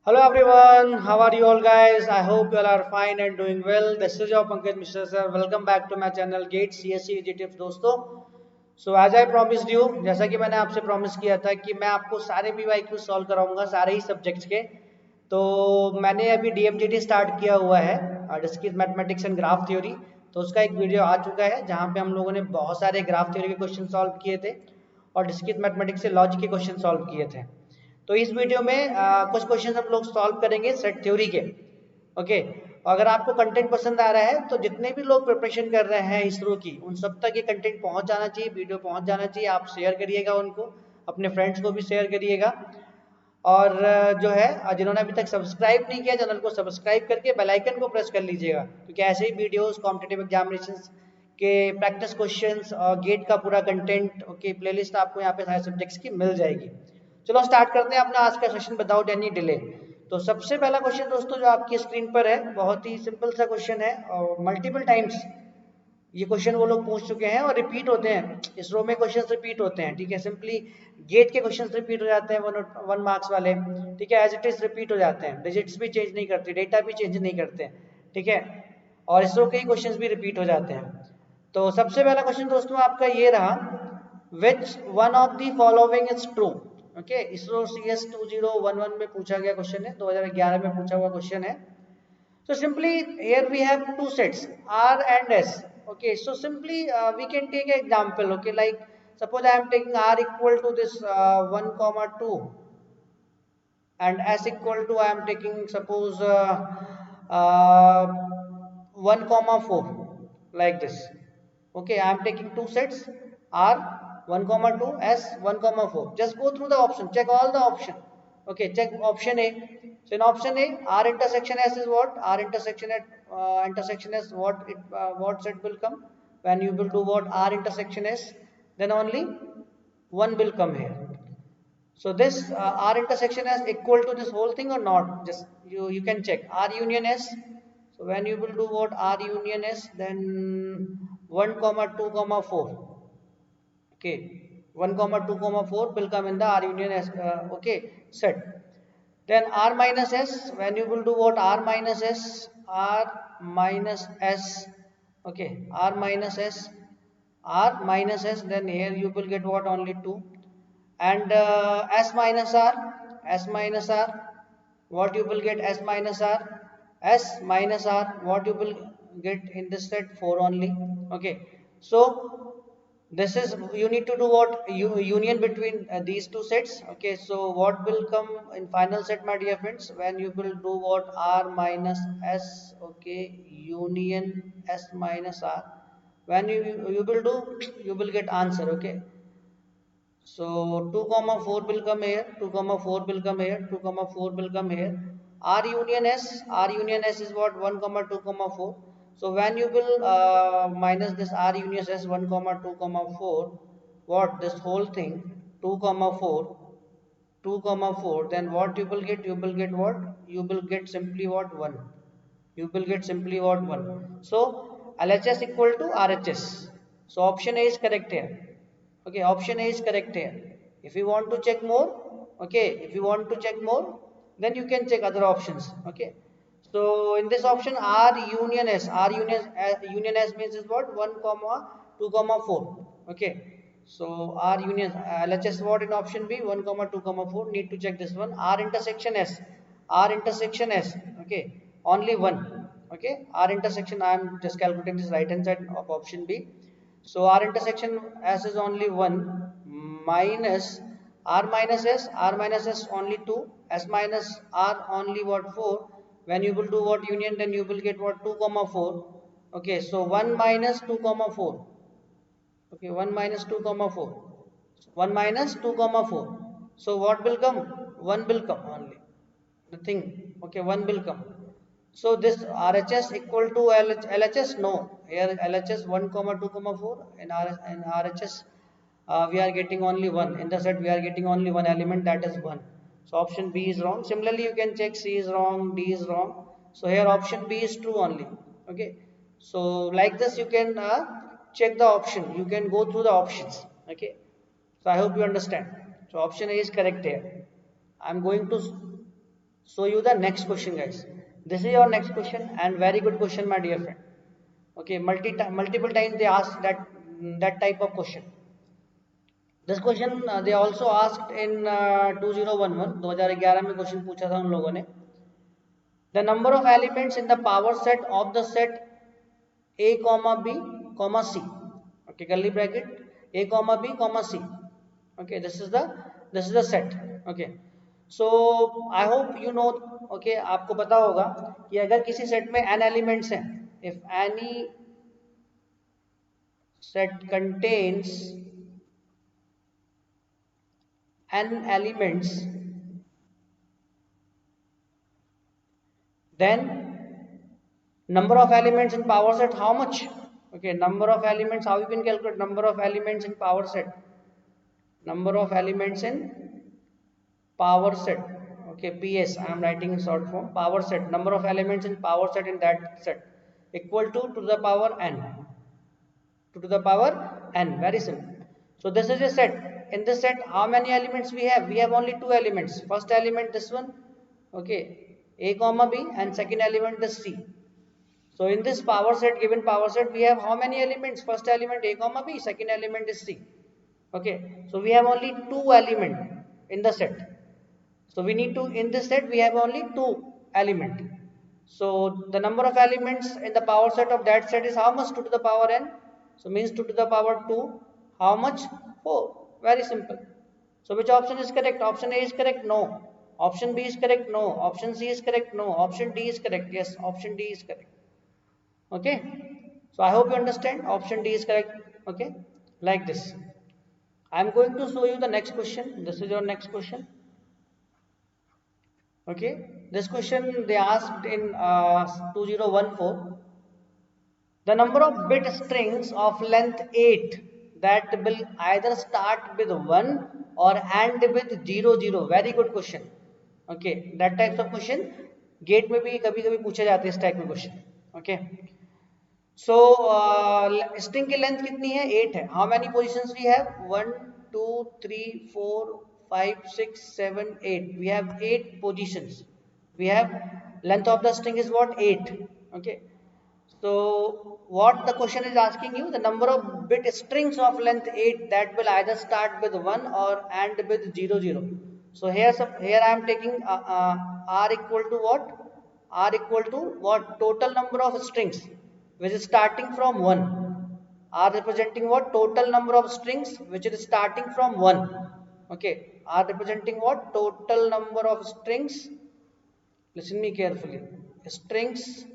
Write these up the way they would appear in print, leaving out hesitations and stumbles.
Hello everyone, how are you all guys? I hope you all are fine and doing well. This is your Pankaj Mishra sir. Welcome back to my channel Gate CSC Easy Tips दोस्तों. So as I promised you, जैसा कि मैंने आपसे promise किया था कि मैं आपको सारे PYQ सॉल्व कराऊंगा सारे ही सब्जेक्ट्स के. तो मैंने अभी DMGT स्टार्ट किया हुआ है, discrete mathematics and graph theory. तो उसका एक वीडियो आ चुका है जहाँ पे हम लोगों ने बहुत सारे ग्राफ थ्योरी के क्वेश्चन सॉल्व किए थे और डिस्क्रीट मैथमेटिक्स से लॉजिक के क्वेश्चन सॉल्व किए थे. तो इस वीडियो में कुछ क्वेश्चन हम लोग सॉल्व करेंगे सेट थ्योरी के. ओके. अगर आपको कंटेंट पसंद आ रहा है तो जितने भी लोग प्रिपरेशन कर रहे हैं इसरो की उन सब तक ये कंटेंट पहुंच जाना चाहिए, वीडियो पहुंच जाना चाहिए. आप शेयर करिएगा उनको, अपने फ्रेंड्स को भी शेयर करिएगा. और जो है जिन्होंने अभी तक सब्सक्राइब नहीं किया चैनल को सब्सक्राइब करके बेल आइकन को प्रेस कर लीजिएगा, क्योंकि ऐसे ही वीडियोस कॉम्पिटिटिव एग्जामिनेशंस के प्रैक्टिस क्वेश्चंस और गेट का पूरा कंटेंट ओके प्लेलिस्ट आपको यहाँ पे सारे सब्जेक्ट्स की मिल जाएगी. चलो स्टार्ट करते हैं अपना आज का सेशन विदाउट एनी डिले. तो सबसे पहला क्वेश्चन दोस्तों जो आपकी स्क्रीन पर है बहुत ही सिंपल सा क्वेश्चन है और मल्टीपल टाइम्स ये क्वेश्चन वो लोग पूछ चुके हैं और रिपीट होते हैं. इसरो में क्वेश्चन रिपीट होते हैं. ठीक है, सिंपली गेट के क्वेश्चन रिपीट हो जाते हैं, वन मार्क्स वाले. ठीक है, एज इट इज रिपीट हो जाते हैं, डिजिट्स भी चेंज नहीं करते, डेटा भी चेंज नहीं करते. ठीक है, और इसरो के ही क्वेश्चन भी रिपीट हो जाते हैं. तो सबसे पहला क्वेश्चन दोस्तों आपका ये रहा, which one of the following is true. Okay, ISRO CS 2011 में पूछा गया क्वेश्चन है, 2011 में पूछा हुआ क्वेश्चन है. So simply here we have two sets R and S. Okay, so simply we can take an example. Okay, like suppose I am taking R equal to this 1 comma 2 and S equal to I am taking suppose uh, 1 comma 4 like this. Okay, I am taking two sets R 1 comma 2 S 1 comma 4. Just go through the option, check all the option. Okay, check option A. So in option A, R intersection S is what? R intersection at intersection S, what set will come when you will do what? R intersection S, then only 1 will come here. So this R intersection is equal to this whole thing or not? Just you can check R union S. So when you will do what? R union S, then 1 comma 2 comma 4. Okay, 1 comma 2 comma 4 will come in the R union S. Okay, set. Then R minus S, when you will do what? R minus S, R minus S. Okay, R minus S, R minus S, then here you will get what? Only 2. And S minus R, S minus R, what you will get? S minus R, S minus R, what you will get in this set? 4 only. Okay, so this is, you need to do what? Union between these two sets. Okay, so what will come in final set my dear friends when you will do what? R minus S. Okay, union S minus R, when you will do, you will get answer. Okay, so 2 comma 4 will come here, 2 comma 4 will come here, 2 comma 4 will come here. R union S, R union S is what? 1 comma 2 comma 4. So when you will minus this R union S 1 comma 2 comma 4, what? This whole thing 2 comma 4, 2 comma 4, then what you will get? You will get what? You will get simply what? 1. You will get simply what? 1. So LHS equal to RHS. So option A is correct here. Okay, option A is correct here. If you want to check more, okay, if you want to check more, then you can check other options. Okay, so in this option R union S, R union S means is what? 1 comma 2 comma 4. Okay, so R union LHS what in option B? 1 comma 2 comma 4. Need to check this one. R intersection S, R intersection S. Okay, only 1. Okay, R intersection, I am just calculating this right hand side of option B. So R intersection S is only 1 minus R minus S, R minus S only 2, S minus R only what? 4. When you will do what? Union, then you will get what? 2 comma 4. Okay, so 1 minus 2 comma 4. Okay, 1 minus 2 comma 4. 1 minus 2 comma 4. So what will come? 1 will come only. Nothing. Okay, 1 will come. So this RHS equal to LHS? No. Here LHS 1 comma 2 comma 4. In RHS we are getting only 1. In the set we are getting only one element, that is 1. So option B is wrong. Similarly you can check C is wrong, D is wrong. So here option B is true only. Okay. So like this you can check the option. You can go through the options. Okay. So I hope you understand. So option A is correct here. I am going to show you the next question, guys. This is your next question, and very good question, my dear friend. Okay, multiple times they ask that type of question. This question they also asked in 2011 2011 में question पूछा था उन लोगों ने. The number of elements in the power set of the set A comma B comma C. Okay, curly bracket A comma B comma C. Okay, this is the set. Okay, so I hope you know. Okay, आपको पता होगा कि अगर किसी set में n elements हैं, if any set contains n elements, then number of elements in power set how much? Okay, number of elements, how you can calculate number of elements in power set? Number of elements in power set. Okay, PS I am writing in short form. Power set, number of elements in power set in that set equal to the power n. To the power n, very simple. So this is a set. In this set how many elements we have? We have only two elements. First element this one, okay, A comma B, and second element this C. So in this power set, given power set, we have how many elements? First element A comma B, second element is C. Okay, so we have only two elements in the set. So we need to, in this set we have only two elements. So the number of elements in the power set of that set is how much? 2 to the power n. So means 2 to the power 2, how much? 4. Very simple. So which option is correct? Option A is correct? No. Option B is correct? No. Option C is correct? No. Option D is correct? Yes, option D is correct. Okay, so I hope you understand. Option D is correct. Okay, like this. I am going to show you the next question. This is your next question. Okay, this question they asked in 2014. The number of bit strings of length 8 that will either start with 1 or end with 00. Very good question. Okay, that types of question GATE में भी कभी कभी पूछे जाते हैं इस type में question. Okay, so string की लेंथ कितनी है? 8 है. How many positions we have? 1 2 3 4 5 6 7 8. We have 8 positions. We have length of the string is what? 8. Okay, so what the question is asking you? The number of bit strings of length 8 that will either start with 1 or end with 00. So here I am taking r equal to what? R equal to what? Total number of strings which is starting from 1. R representing what? Total number of strings which is starting from 1. Okay, R representing what? Total number of strings. Listen me carefully. Strings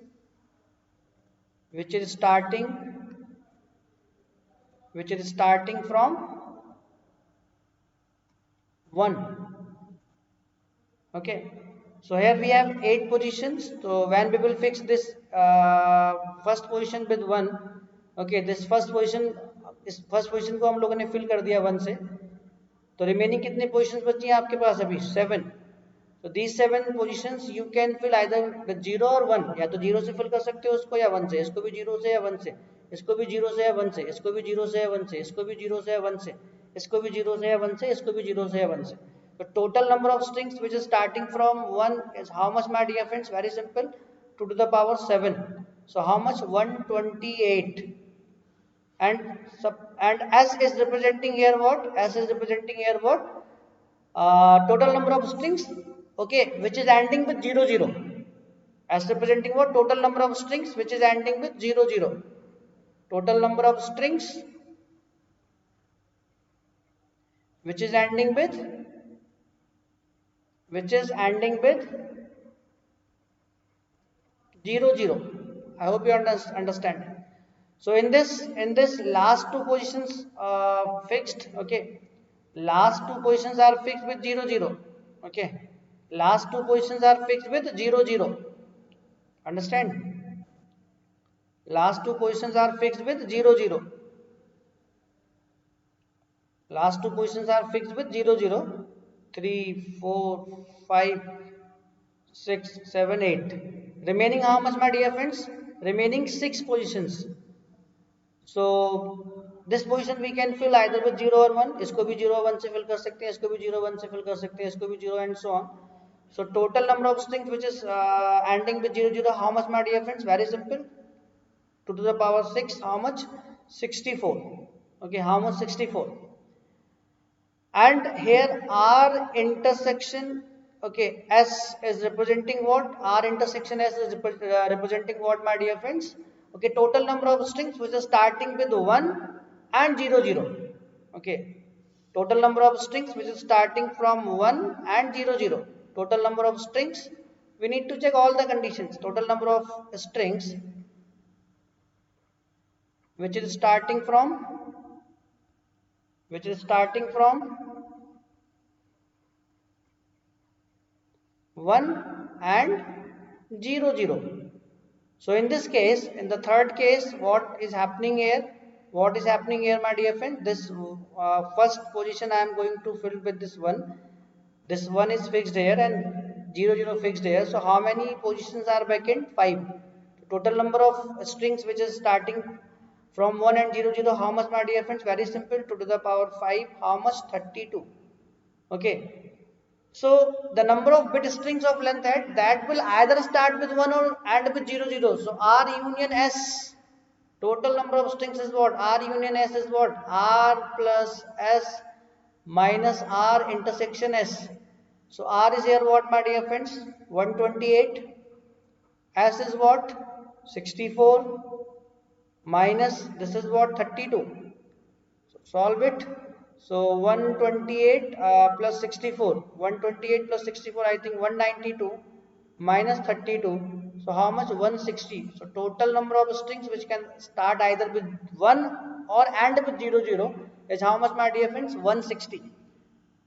which is starting from 1. Okay, so here we have 8 positions. So when we will fix this first position with 1, okay, this first position, इस first position को हम लोगों ने fill कर दिया 1 से, तो remaining कितने पोजीशंस बची हैं आपके पास अभी? 7. तो these 7 positions you can fill either with 0 or 1. या तो 0 से फिल कर सकते हो उसको, या 1 से. इसको भी 0 से या 1 से, इसको भी 0 से या 1 से, इसको भी 0 से या 1 से, इसको भी 0 से या 1 से, इसको भी 0 से या 1 से, इसको भी 0 से या 1 से. The total number of strings which is starting from 1 is how much, my dear friends? Very simple, 2 to the power 7. So how much? 128. And S is representing here what? S is representing here what? Total number of strings, okay, which is ending with 00. S representing what? Total number of strings which is ending with 00. Total number of strings which is ending with 00. I hope you understand. So in this last two positions fixed. Okay, last two positions are fixed with 00. Okay, last two positions are fixed with 00. Understand? Last two positions are fixed with 00. Last two positions are fixed with 00. 3 4 5 6 7 8. Remaining how much, my dear friends? Remaining 6 positions. So this position we can fill either with 0 or 1. इसको भी 0 1 से fill कर सकते हैं, इसको भी 0 1 से fill कर सकते हैं, इसको भी 0 and so on. So total number of strings which is ending with 00, how much, my dear friends? Very simple. 2 to the power 6, how much? 64. Okay, how much? 64. And here R intersection, okay, S is representing what? R intersection S is representing what, my dear friends? Okay, total number of strings which is starting with 1 and 00. Okay, total number of strings which is starting from 1 and 00. Total number of strings, we need to check all the conditions. Total number of strings which is starting from 1 and 00. So in this case, in the third case, what is happening here? What is happening here, my dear friend? This first position I am going to fill with this one. This one is fixed here and 00 fixed here. So how many positions are vacant? 5. Total number of strings which is starting from 1 and 00. How much, my dear friends? Very simple. 2 to the power 5. How much? 32. Okay. So the number of bit strings of length head that will either start with 1 or end with 00. So R union S, total number of strings is what? R union S is what? R plus S minus R intersection S. So R is here what, my dear friends? 128. S is what? 64 minus this is what? 32. So solve it. So 128 plus 64. 128 plus 64, I think 192 minus 32. So how much? 160. So total number of strings which can start either with 1 or end with 00 is how much, my dear friends? 160.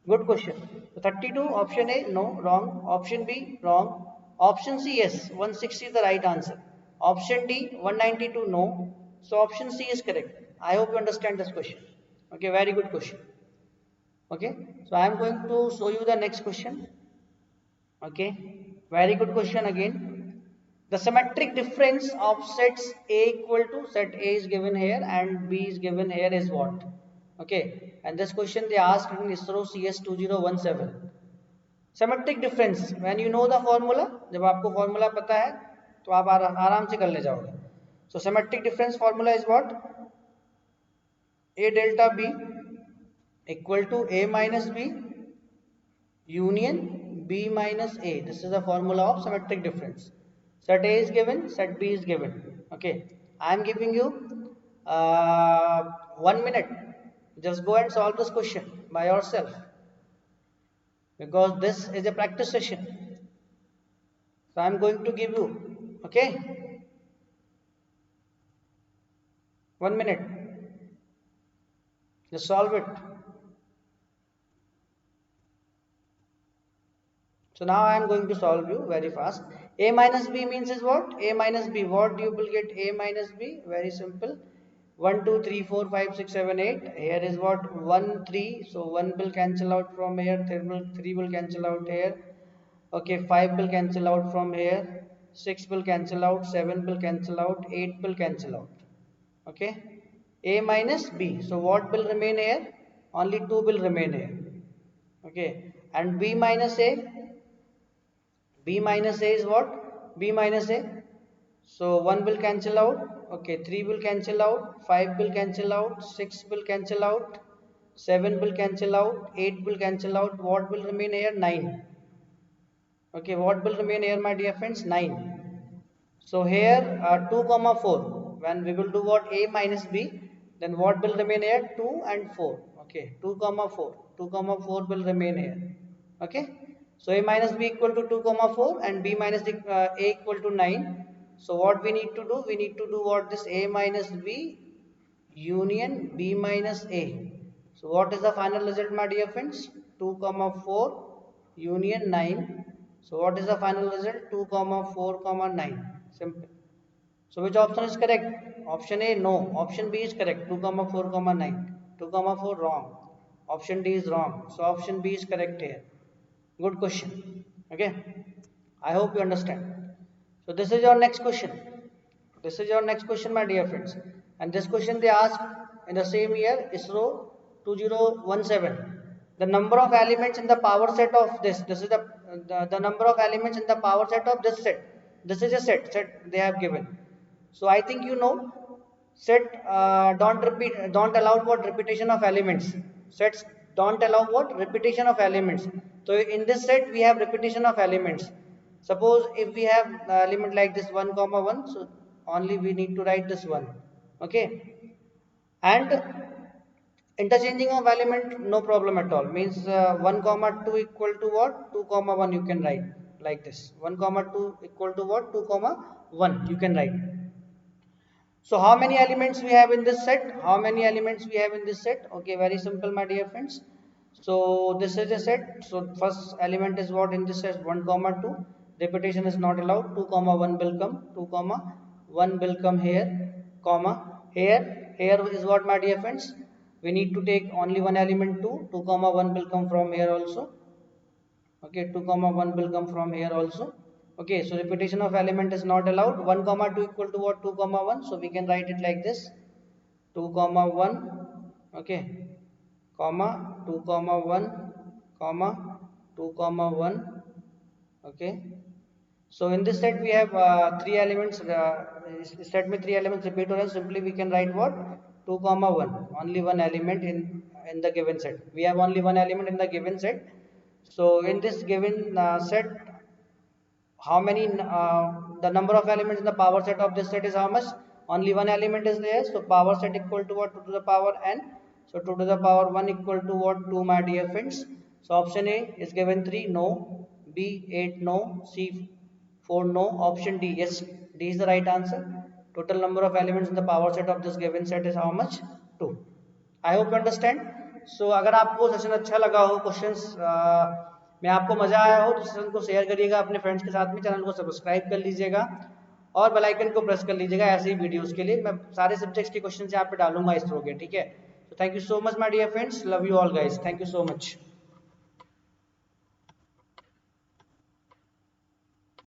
Good question. So 32, option A, no, wrong. Option B, wrong. Option C, yes, 160 is the right answer. Option D, 192, no. So option C is correct. I hope you understand this question. Okay, very good question. Okay, so I am going to show you the next question. Okay, very good question again. The symmetric difference of sets A equal to, set A is given here and B is given here, is what? Okay, and this question they asked in ISRO CS 2017. Symmetric difference, when you know the formula, जब आपको formula पता है तो आप आराम से कर ले जाओगे. So symmetric difference formula is what? A delta B equal to A minus B union B minus A. This is the formula of symmetric difference. Set A is given, set B is given. Okay, I am giving you 1 minute. Just go and solve this question by yourself, because this is a practice session. So I am going to give you, okay, 1 minute. Just solve it. So now I am going to solve you very fast. A minus B means is what? A minus B. What you will get? A minus B. Very simple. 1, 2, 3, 4, 5, 6, 7, 8. Here is what? 1, 3. So 1 will cancel out from here. 3 will cancel out here. Okay, 5 will cancel out from here. 6 will cancel out. 7 will cancel out. 8 will cancel out. Okay. A minus B. So what will remain here? Only 2 will remain here. Okay. And B minus A. B minus A is what? B minus A. So 1 will cancel out. Okay, 3 will cancel out. 5 will cancel out. 6 will cancel out. 7 will cancel out. 8 will cancel out. What will remain here? 9. Okay, what will remain here, my dear friends? 9. So here 2 comma 4. When we will do what? A minus B, then what will remain here? 2 and 4. Okay, 2 comma 4. 2 comma 4 will remain here. Okay. So A minus B equal to 2 comma 4 and B minus A equal to 9. So what we need to do? We need to do what? This A minus B union B minus A. So what is the final result, my dear friends? 2 comma 4 union 9. So what is the final result? 2 comma 4 comma 9. Simple. So which option is correct? Option A, no. Option B is correct. 2 comma 4 comma 9. 2 comma 4 wrong. Option D is wrong. So option B is correct here. Good question. Okay, I hope you understand. So this is your next question. This is your next question, my dear friends. And this question they asked in the same year, ISRO 2017. the number of elements in the power set of this is the number of elements in the power set of this set. This is a set they have given. So I think you know set don't allow what repetition of elements. Sets don't allow what repetition of elements. So in this set we have repetition of elements. Suppose if we have element like this 1 comma 1, so only we need to write this one. Okay, and interchanging of element no problem at all, means 1 comma 2 equal to what 2 comma 1 you can write like this. 1 comma 2 equal to what 2 comma 1 you can write. So how many elements we have in this set? How many elements we have in this set? Okay, very simple my dear friends. So this is a set. So first element is what in this set 1 comma 2. Repetition is not allowed. 2 comma 1 will come. 2 comma 1 will come here, comma here. Here is what my dear friends? We need to take only one element 2. 2 comma 1 will come from here also. Okay, 2 comma 1 will come from here also. Okay, so repetition of element is not allowed. 1 comma 2 equal to what 2 comma 1, so we can write it like this 2 comma 1, okay, comma 2 comma 1 comma 2 comma 1. Okay, so in this set we have three elements, set with three elements repeated, and simply we can write what 2 comma 1, only one element in the given set. We have only one element in the given set. So in this given set, how many the number of elements in the power set of this set is how much? Only one element is there, so power set equal to what 2 to the power n. So 2 to the power 1 equal to what 2 my dear friends. So option A is given 3 no, B 8 no, C 4 no, option D yes, D is the right answer. Total number of elements in the power set of this given set is how much? 2. I hope understand. So अगर आपको session अच्छा लगा हो, questions में आपको मजा आया हो, तो सेशन को शेयर करिएगा अपने फ्रेंड्स के साथ में, चैनल को सब्सक्राइब कर लीजिएगा और बेल आइकन को प्रेस कर लीजिएगा ऐसे ही वीडियोस के लिए. मैं सारे सब्जेक्ट्स के क्वेश्चन यहाँ पे डालूंगा इस थ्रू के, ठीक है. तो thank you so much my dear friends, love you all guys, thank you so much.